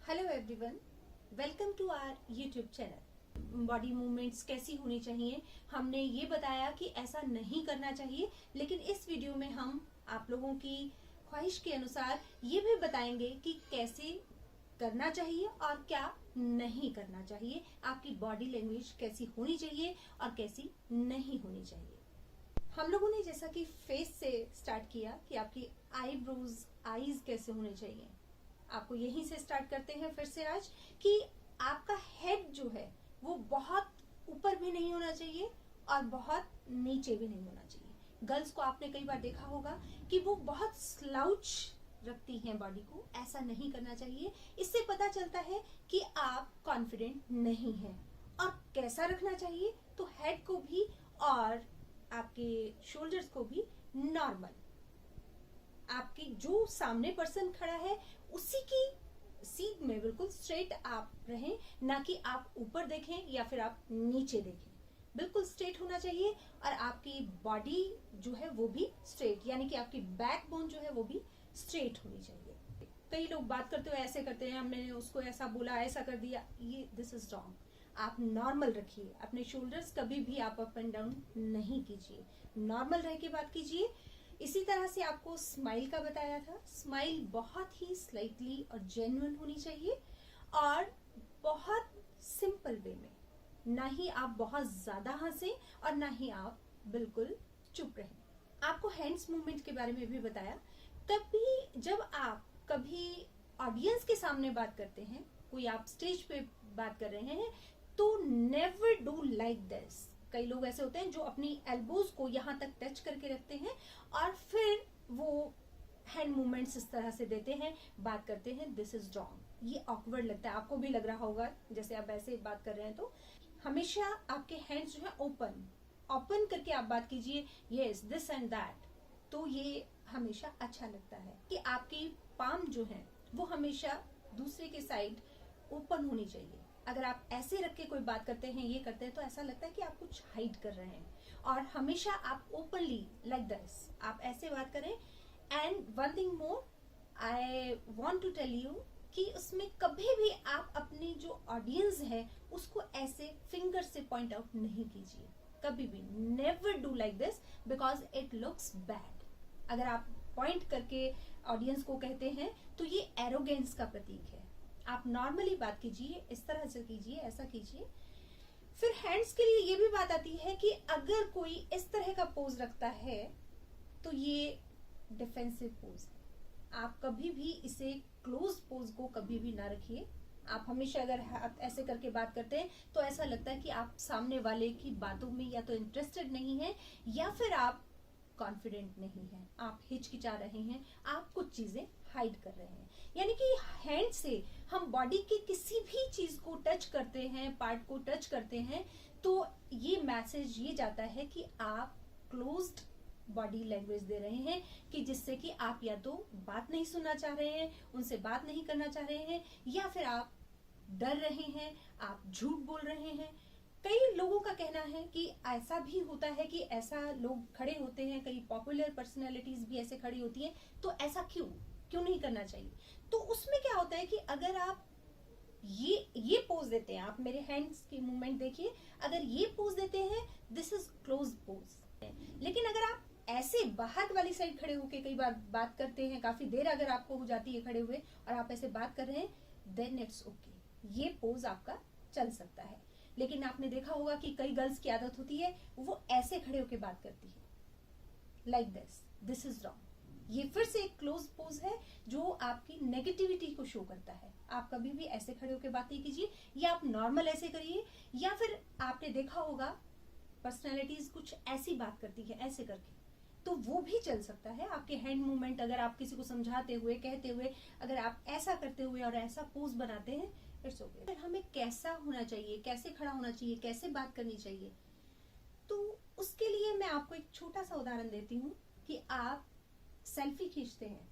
Hello everyone, welcome to our YouTube channel. Body movements कैसी होनी चाहिए हमने ये बताया कि ऐसा नहीं करना चाहिए, लेकिन इस वीडियो में हम आप लोगों की ख्वाहिश के अनुसार ये भी बताएंगे कि कैसे करना चाहिए और क्या नहीं करना चाहिए। आपकी बॉडी लैंग्वेज कैसी होनी चाहिए और कैसी नहीं होनी चाहिए। हम लोगों ने जैसा कि फेस से स्टार्ट किया कि आपकी आईब्रोज आईज कैसे होने चाहिए, आपको यहीं से स्टार्ट करते हैं फिर से आज कि आपका हेड जो है वो बहुत ऊपर भी नहीं होना चाहिए और बहुत नीचे भी नहीं होना चाहिए। गर्ल्स को आपने कई बार देखा होगा कि वो बहुत स्लाउच रखती हैं बॉडी को, ऐसा नहीं करना चाहिए। इससे पता चलता है कि आप कॉन्फिडेंट नहीं हैं। और कैसा रखना चाहिए, तो हेड को भी और आपके शोल्डर्स को भी नॉर्मल, आपकी जो सामने पर्सन खड़ा है उसी की सीट में बिल्कुल स्ट्रेट आप रहें, ना कि आप ऊपर देखें या फिर आप नीचे देखें। बिल्कुल स्ट्रेट होना चाहिए और आपकी बॉडी जो है वो भी स्ट्रेट, यानी कि आपकी बैकबोन जो है वो भी स्ट्रेट होनी चाहिए। कई लोग बात करते हुए ऐसे करते हैं, हमने उसको ऐसा बोला, ऐसा कर दिया, ये दिस इज रॉन्ग। आप नॉर्मल रखिए, अपने शोल्डर्स कभी भी आप अप एंड डाउन नहीं कीजिए, नॉर्मल रह के बात कीजिए। इसी तरह से आपको स्माइल का बताया था, स्माइल बहुत ही स्लाइटली और जेन्युइन होनी चाहिए और बहुत सिंपल वे में, ना ही आप बहुत ज्यादा हंसें और ना ही आप बिल्कुल चुप रहें। आपको हैंड्स मूवमेंट के बारे में भी बताया। कभी जब आप कभी ऑडियंस के सामने बात करते हैं, कोई आप स्टेज पे बात कर रहे हैं, तो नेवर डू लाइक दिस। कई लोग ऐसे होते हैं जो अपनी एल्बोज को यहाँ तक टच करके रखते हैं और फिर वो हैंड मूवमेंट्स इस तरह से देते हैं, बात करते हैं। This is wrong. ये ऑकवर्ड लगता है, आपको भी लग रहा होगा जैसे आप ऐसे बात कर रहे हैं। तो हमेशा आपके हैंड्स जो है ओपन करके आप बात कीजिए, यस दिस एंड दैट। तो ये हमेशा अच्छा लगता है कि आपकी पाम जो है वो हमेशा दूसरे के साइड ओपन होनी चाहिए। अगर आप ऐसे रख के कोई बात करते हैं, ये करते हैं, तो ऐसा लगता है कि आप कुछ हाइड कर रहे हैं। और हमेशा आप ओपनली लाइक दिस आप ऐसे बात करें। And one thing more I want to tell you कि उसमें कभी भी आप अपनी जो ऑडियंस है उसको ऐसे फिंगर से पॉइंट आउट नहीं कीजिए, कभी भी। Never do like this because it looks bad. अगर आप पॉइंट करके ऑडियंस को कहते हैं तो ये एरोगेंस का प्रतीक है। आप नॉर्मली बात कीजिए, इस तरह से कीजिए, ऐसा कीजिए। फिर हैंड्स के लिए ये भी बात आती है कि अगर कोई इस तरह का पोज रखता है तो ये डिफेंसिव पोज है। आप कभी भी इसे क्लोज पोज को कभी भी ना रखिए। आप हमेशा अगर हाथ ऐसे करके बात करते हैं तो ऐसा लगता है कि आप सामने वाले की बातों में या तो इंटरेस्टेड नहीं है या फिर आप कॉन्फिडेंट नहीं है, आप हिचकिचा रहे हैं, आप कुछ चीजें हाइड कर रहे हैं। यानी कि हैंड से हम बॉडी के किसी भी चीज को टच करते हैं, पार्ट को टच करते हैं, तो ये मैसेज ये जाता है कि आप क्लोज्ड बॉडी लैंग्वेज दे रहे हैं, कि जिससे कि आप या तो बात नहीं सुनना चाह रहे हैं, उनसे बात नहीं करना चाह रहे हैं, या फिर आप डर रहे हैं, आप झूठ बोल रहे हैं। कई लोगों का कहना है कि ऐसा भी होता है कि ऐसा लोग खड़े होते हैं, कई पॉपुलर पर्सनैलिटीज भी ऐसे खड़ी होती हैं, तो ऐसा क्यों नहीं करना चाहिए। तो उसमें क्या होता है कि अगर आप ये पोज देते हैं, आप मेरे हैंड्स की मूवमेंट देखिए, अगर ये पोज देते हैं दिस इज क्लोज पोज। लेकिन अगर आप ऐसे बाहर वाली साइड खड़े होके कई बार बात करते हैं, काफी देर अगर आपको हो जाती है खड़े हुए और आप ऐसे बात कर रहे हैं, देन इट्स ओके, ये पोज आपका चल सकता है। लेकिन आपने देखा होगा कि कई गर्ल्स की आदत होती है वो ऐसे खड़े होकर बात करती है, लाइक दिस इज रॉन्ग। ये फिर से एक क्लोज पोज है जो आपकी नेगेटिविटी को शो करता है। आप कभी भी ऐसे खड़े होकर बात नहीं कीजिए, या आप नॉर्मल ऐसे करिए, या फिर आपने देखा होगा पर्सनैलिटीज कुछ ऐसी बात करती है ऐसे करके, तो वो भी चल सकता है। आपके हैंड मूवमेंट अगर आप किसी को समझाते हुए, कहते हुए, अगर आप ऐसा करते हुए और ऐसा पोज बनाते हैं, इट्स ओके। फिर हमें कैसा होना चाहिए, कैसे खड़ा होना चाहिए, कैसे बात करनी चाहिए, तो उसके लिए मैं आपको एक छोटा सा उदाहरण देती हूँ कि आप सेल्फी खींचते हैं,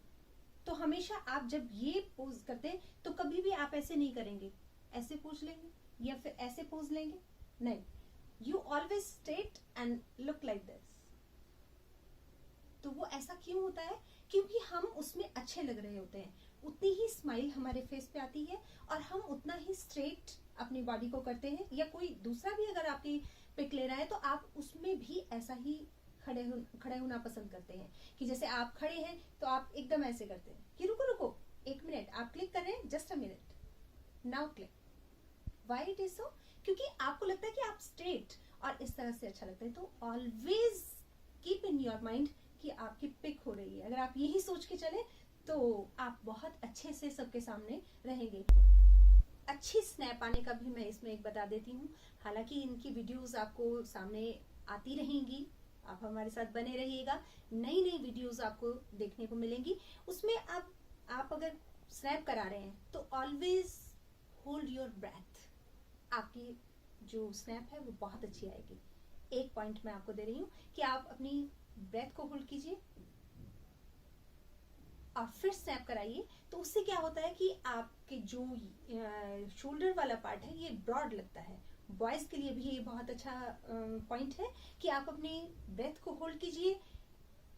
तो हमेशा आप जब ये पोज करते हैं तो कभी भी आप ऐसे नहीं करेंगे, ऐसे पोज लेंगे या फिर ऐसे पोज लेंगे, नहीं। You always straight and look like this. तो वो ऐसा क्यों होता है, क्योंकि हम उसमें अच्छे लग रहे होते हैं। उतनी ही स्माइल हमारे फेस पे आती है और हम उतना ही स्ट्रेट अपनी बॉडी को करते हैं। या कोई दूसरा भी अगर आपकी पिक ले रहा है तो आप उसमें भी ऐसा ही खड़े होना पसंद करते हैं कि जैसे आप खड़े हैं तो आप एकदम ऐसे करते हैं कि रुको रुको 1 मिनट, आप क्लिक कर रहे हैं, just a minute, now click. Why it is so? क्योंकि आपको लगता है कि आप स्ट्रेट और इस तरह से अच्छा लगता है। तो always keep in your mind कि आपकी पिक हो रही है। अगर आप यही सोच के चले तो आप बहुत अच्छे से सबके सामने रहेंगे। अच्छी स्नैप आने का भी मैं इसमें एक बता देती हूँ। हालांकि इनकी वीडियोस आपको सामने आती रहेंगी, आप हमारे साथ बने रहिएगा, नई नई वीडियोस आपको देखने को मिलेंगी। उसमें आप अगर स्नैप करा रहे हैं तो ऑलवेज होल्ड योर ब्रेथ। आपकी जो स्नैप है वो बहुत अच्छी आएगी। एक पॉइंट मैं आपको दे रही हूँ कि आप अपनी ब्रेथ को होल्ड कीजिए और फिर स्नैप कराइए। तो उससे क्या होता है कि आपके जो शोल्डर वाला पार्ट है ये ब्रॉड लगता है। बॉयज के लिए भी ये बहुत अच्छा पॉइंट है कि आप अपनी ब्रेथ को होल्ड कीजिए,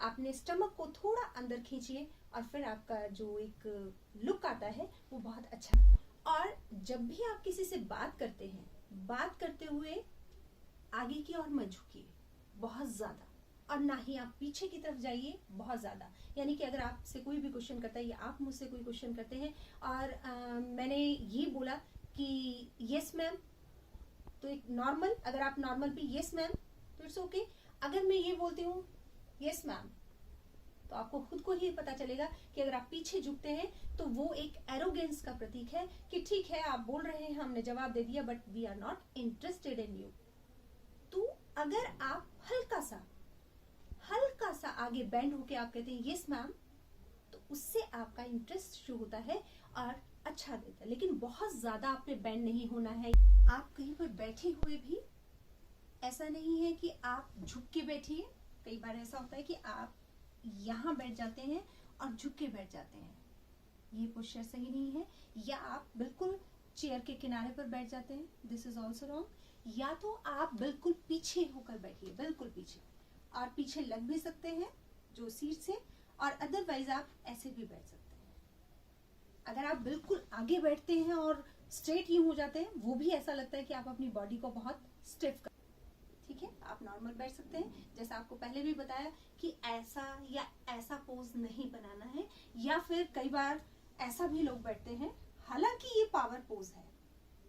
अपने स्टमक को थोड़ा अंदर खींचिए और फिर आपका जो एक लुक आता है वो बहुत अच्छा। और जब भी आप किसी से बात करते हैं, बात करते हुए आगे की ओर मत झुकिए बहुत ज्यादा, और ना ही आप पीछे की तरफ जाइए बहुत ज्यादा। यानी कि अगर आपसे कोई भी क्वेश्चन करता है या आप मुझसे कोई क्वेश्चन करते हैं और मैंने ये बोला कि यस मैम, तो एक नॉर्मल, अगर आप नॉर्मल पे यस मैम तो इट्स ओके। अगर मैं ये बोलती हूँ यस मैम तो आपको खुद को ही पता चलेगा कि अगर आप पीछे झुकते हैं तो वो एक एरोगेंस का प्रतीक है कि ठीक है आप बोल रहे हैं, हमने जवाब दे दिया, but we are not interested in you. तो अगर आप हल्का सा आगे बेंड होके आप कहते हैं यस मैम, तो उससे आपका इंटरेस्ट शुरू होता है और अच्छा देता है। लेकिन बहुत ज्यादा आपने बेंड नहीं होना है। आप कहीं पर बैठे हुए भी ऐसा नहीं है कि आप झुक के बैठिए। कई बार ऐसा होता है कि आप यहाँ बैठ जाते हैं और झुक के बैठ जाते हैं, ये पोस्चर सही नहीं है। या आप बिल्कुल चेयर के किनारे पर बैठ जाते हैं, दिस इज ऑल्सो रॉन्ग। या तो आप बिल्कुल पीछे होकर बैठिए, बिल्कुल पीछे, और पीछे लग भी सकते हैं जो सीट से, और अदरवाइज आप ऐसे भी बैठ सकते हैं। अगर आप बिल्कुल आगे बैठते हैं और स्ट्रेट यूं हो जाते हैं, वो भी ऐसा लगता है कि आप अपनी बॉडी को बहुत स्टिफ कर। ठीक है, आप नॉर्मल बैठ सकते हैं। जैसा आपको पहले भी बताया कि ऐसा या ऐसा पोज नहीं बनाना है, या फिर कई बार ऐसा भी लोग बैठते हैं। हालांकि ये पावर पोज है,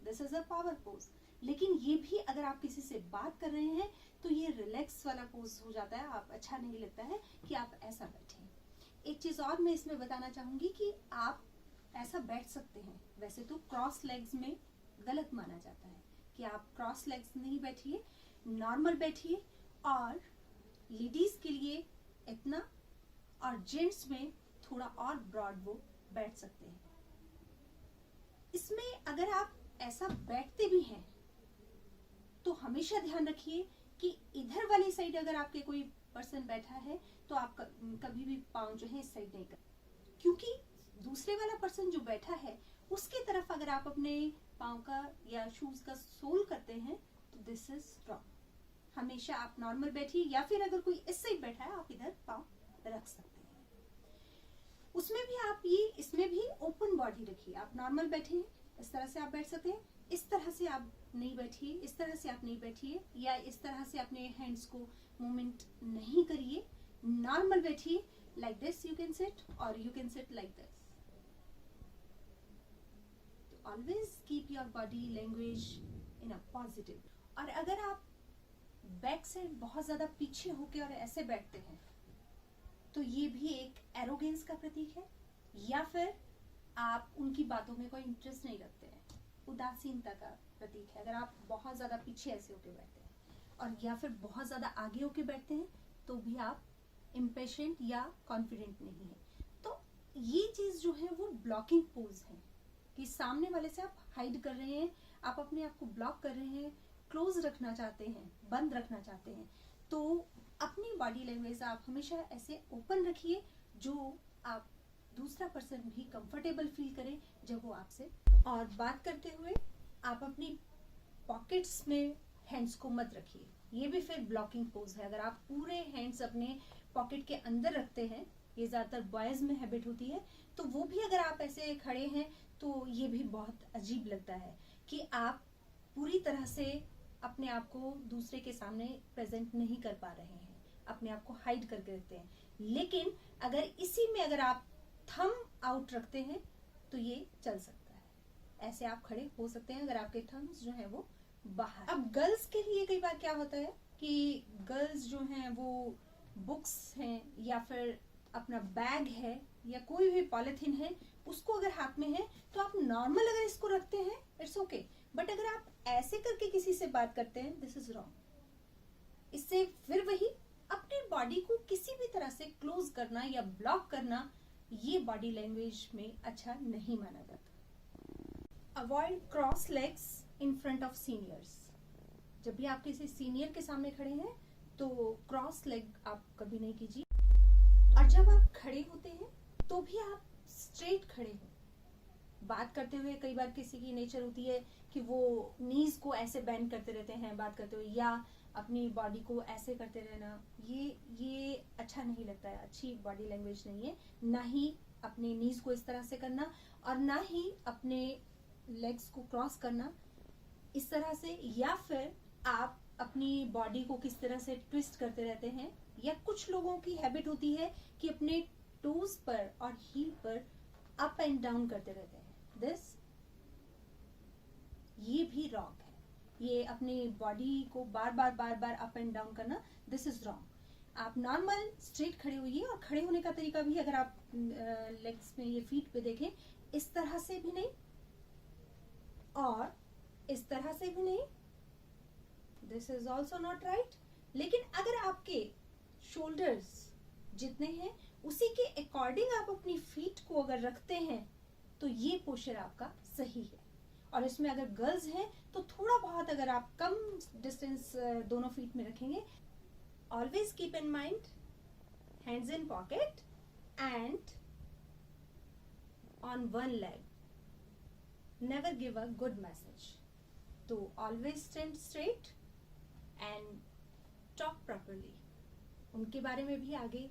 this is a power pose, लेकिन ये भी अगर आप किसी से बात कर रहे हैं तो ये रिलैक्स वाला पोज हो जाता है। आप अच्छा नहीं लगता है कि आप ऐसा बैठे। एक चीज और मैं इसमें बताना चाहूंगी कि आप ऐसा बैठ सकते हैं। वैसे तो क्रॉस लेग्स में गलत माना जाता है कि आप क्रॉस लेग्स नहीं बैठिए, नॉर्मल बैठिए। और लेडीज के लिए इतना, और जेंट्स में थोड़ा और ब्रॉड वो बैठ सकते हैं। इसमें अगर आप ऐसा बैठते भी हैं तो हमेशा ध्यान रखिए कि इधर वाली साइड अगर आपके कोई पर्सन बैठा है तो आप कभी भी पाँव जो है इस साइड नहीं कर, क्योंकि दूसरे वाला पर्सन जो बैठा है उसकी तरफ अगर आप अपने पाँव का या शूज का सोल करते हैं तो दिस इज रॉन्ग। हमेशा आप नॉर्मल बैठिए, या फिर अगर कोई इस साइड बैठा है आप इधर पाँव रख सकते हैं। उसमें भी आप ये, इसमें भी ओपन बॉडी रखिए। आप नॉर्मल बैठिए, इस तरह से आप बैठ सकते हैं। इस तरह से आप नहीं बैठिए, इस तरह से आप नहीं बैठिए, या इस तरह से अपने हैंड्स को मूवमेंट नहीं करिए। नॉर्मल बैठिए, like this you can sit, और you can sit like this. Always keep your body language in a positive. और अगर आप बैक से बहुत ज्यादा पीछे होके और ऐसे बैठते हैं तो ये भी एक एरोगेंस का प्रतीक है, या फिर आप उनकी बातों में कोई इंटरेस्ट नहीं रखते हैं, उदासीनता का प्रतीक है। अगर आप बहुत ज्यादा पीछे ऐसे होके बैठते हैं, और या फिर बहुत ज्यादा आगे होके बैठते हैं, तो भी आप इम्पेशेंट या कॉन्फिडेंट नहीं है। तो ये चीज जो है वो ब्लॉकिंग पोज है कि सामने वाले से आप हाइड कर रहे हैं, आप अपने आप को ब्लॉक कर रहे हैं, क्लोज रखना चाहते हैं, बंद रखना चाहते हैं। तो अपनी बॉडी लैंग्वेज आप हमेशा ऐसे ओपन रखिए जो आप दूसरा पर्सन भी कंफर्टेबल फील करे जब वो आपसे। और बात करते हुए आप अपनी पॉकेट्स में हैंड्स को मत रखिए, ये भी फिर ब्लॉकिंग पोज है। अगर आप पूरे हैंड्स अपने पॉकेट के अंदर रखते हैं, ये ज्यादातर बॉयज में हैबिट होती है, तो वो भी अगर आप ऐसे खड़े हैं तो ये भी बहुत अजीब लगता है कि आप पूरी तरह से अपने आप को दूसरे के सामने प्रेजेंट नहीं कर पा रहे हैं, अपने आप को हाइड करके रखते हैं। लेकिन अगर इसी में अगर आप थंब आउट रखते हैं तो ये चल सकता है। ऐसे आप खड़े हो सकते हैं अगर आपके थम्स जो है वो बाहर। अब गर्ल्स के लिए कई बार क्या होता है कि गर्ल्स जो हैं वो बुक्स हैं या फिर अपना बैग है या कोई भी पॉलिथीन है उसको अगर हाथ में है तो आप नॉर्मल अगर इसको रखते हैं इट्स ओके, बट अगर आप ऐसे करके किसी से बात करते हैं दिस इज रॉन्ग। इससे फिर वही अपने बॉडी को किसी भी तरह से क्लोज करना या ब्लॉक करना ये बॉडी लैंग्वेज में अच्छा नहीं माना जाता। Avoid cross legs in front of seniors. जब भी आप किसी सीनियर के सामने खड़े हैं तो क्रॉस लेग आप कभी नहीं कीजिए। और जब आप खड़े होते हैं तो भी आप स्ट्रेट खड़े हो। बात करते हुए कई बार किसी की नेचर होती है कि वो नीज को ऐसे बेंड करते रहते हैं बात करते हुए, या अपनी बॉडी को ऐसे करते रहना, ये अच्छा नहीं लगता है, अच्छी बॉडी लैंग्वेज नहीं है। ना ही अपने नीज को इस तरह से करना और ना ही अपने लेग्स को क्रॉस करना इस तरह से, या फिर आप अपनी बॉडी को किस तरह से ट्विस्ट करते रहते हैं। या कुछ लोगों की हैबिट होती है कि अपने टोज पर और हील पर अप एंड डाउन करते रहते हैं। ये भी रॉन्ग है। ये अपनी बॉडी को बार बार अप एंड डाउन करना, दिस इज रॉन्ग। आप नॉर्मल स्ट्रेट खड़े होइए। और खड़े होने का तरीका भी अगर आप लेग्स में ये फीट पे देखें, इस तरह से भी नहीं और इस तरह से भी नहीं, this is also not right. लेकिन अगर आपके शोल्डर्स जितने हैं उसी के अकॉर्डिंग आप अपनी फीट को अगर रखते हैं तो ये पोस्चर आपका सही है। और इसमें अगर गर्ल्स हैं तो थोड़ा बहुत अगर आप कम डिस्टेंस दोनों फीट में रखेंगे। Always keep in mind hands in pocket and on one leg, never give a good message. तो always stand straight and talk properly. उनके बारे में भी आगे,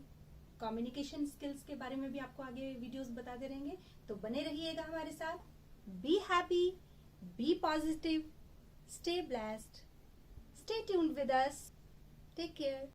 कम्युनिकेशन स्किल्स के बारे में भी आपको आगे वीडियोस बताते रहेंगे, तो बने रहिएगा हमारे साथ। Be happy, be positive, stay blessed, stay tuned with us, take care.